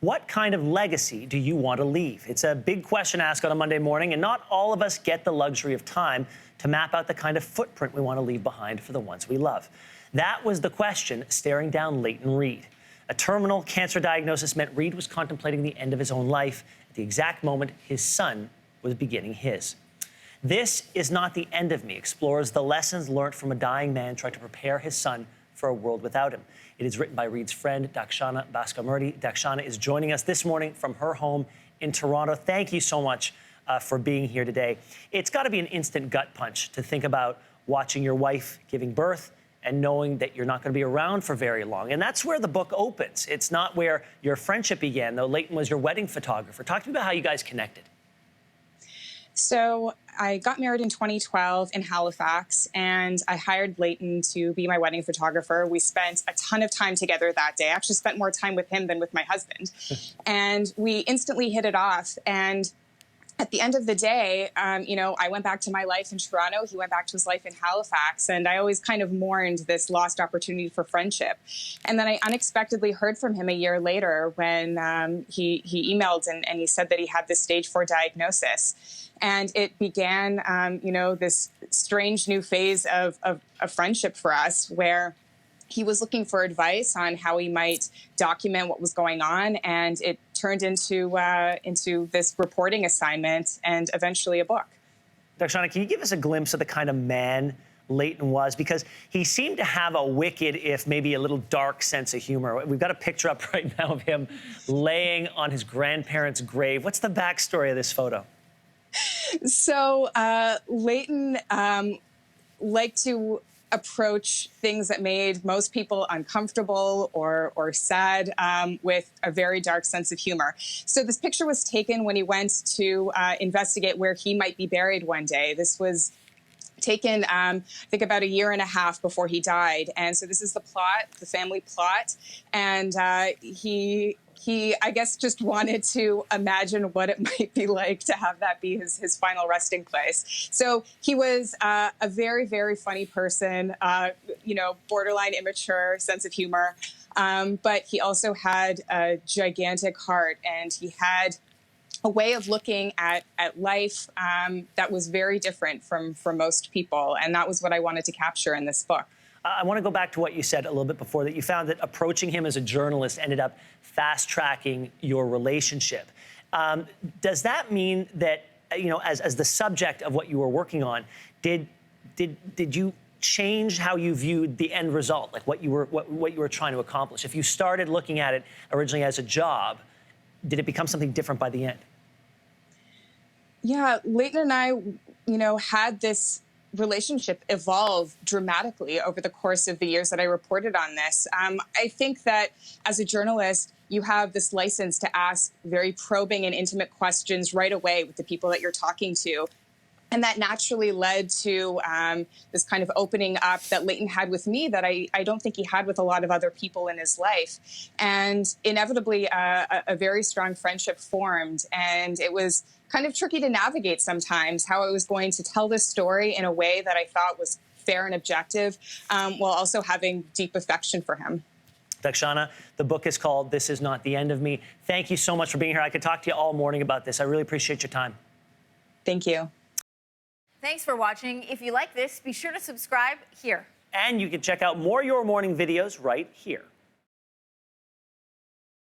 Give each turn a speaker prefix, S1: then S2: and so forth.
S1: What kind of legacy do you want to leave? It's a big question asked on a Monday morning, and not all of us get the luxury of time to map out the kind of footprint we want to leave behind for the ones we love. That was the question staring down Layton Reid. A terminal cancer diagnosis meant Reid was contemplating the end of his own life at the exact moment his son was beginning his. This Is Not the End of Me explores the lessons learned from a dying man trying to prepare his son for a world without him. It is written by Reid's friend, Dakshana Baskamurti. Dakshana is joining us this morning from her home in Toronto. Thank you so much for being here today. It's got to be an instant gut punch to think about watching your wife giving birth and knowing that you're not going to be around for very long. And that's where the book opens. It's not where your friendship began, though. Layton was your wedding photographer. Talk to me about how you guys connected.
S2: So I got married in 2012 in Halifax, and I hired Leighton to be my wedding photographer. We spent a ton of time together that day. I actually spent more time with him than with my husband. And we instantly hit it off. And at the end of the day, I went back to my life in Toronto. He went back to his life in Halifax. And I always kind of mourned this lost opportunity for friendship. And then I unexpectedly heard from him a year later when he emailed and he said that he had this stage 4 diagnosis. And it began, this strange new phase of friendship for us, where he was looking for advice on how he might document what was going on, and it turned into this reporting assignment and eventually a book.
S1: Dakshana, can you give us a glimpse of the kind of man Layton was? Because he seemed to have a wicked, if maybe a little dark, sense of humor. We've got a picture up right now of him laying on his grandparents' grave. What's the backstory of this photo?
S2: So Leighton liked to approach things that made most people uncomfortable or sad with a very dark sense of humor. So this picture was taken when he went to investigate where he might be buried one day. This was taken, I think, about a year and a half before he died. And so this is the plot, the family plot. And he, I guess, just wanted to imagine what it might be like to have that be his final resting place. So he was a very, very funny person, borderline immature sense of humor. But he also had a gigantic heart, and he had a way of looking at life that was very different from most people. And that was what I wanted to capture in this book.
S1: I want to go back to what you said a little bit before, that you found that approaching him as a journalist ended up fast-tracking your relationship. Does that mean that, as the subject of what you were working on, did you change how you viewed the end result, like what you were trying to accomplish? If you started looking at it originally as a job, did it become something different by the end?
S2: Yeah, Leighton and I, had this relationship evolve dramatically over the course of the years that I reported on this. I think that as a journalist, you have this license to ask very probing and intimate questions right away with the people that you're talking to. And that naturally led to this kind of opening up that Leighton had with me that I don't think he had with a lot of other people in his life. And inevitably, a very strong friendship formed. And it was kind of tricky to navigate sometimes how I was going to tell this story in a way that I thought was fair and objective, while also having deep affection for him.
S1: Dakshana, the book is called This Is Not the End of Me. Thank you so much for being here. I could talk to you all morning about this. I really appreciate your time.
S2: Thank you.
S3: Thanks for watching. If you like this, be sure to subscribe here.
S1: And you can check out more Your Morning videos right here.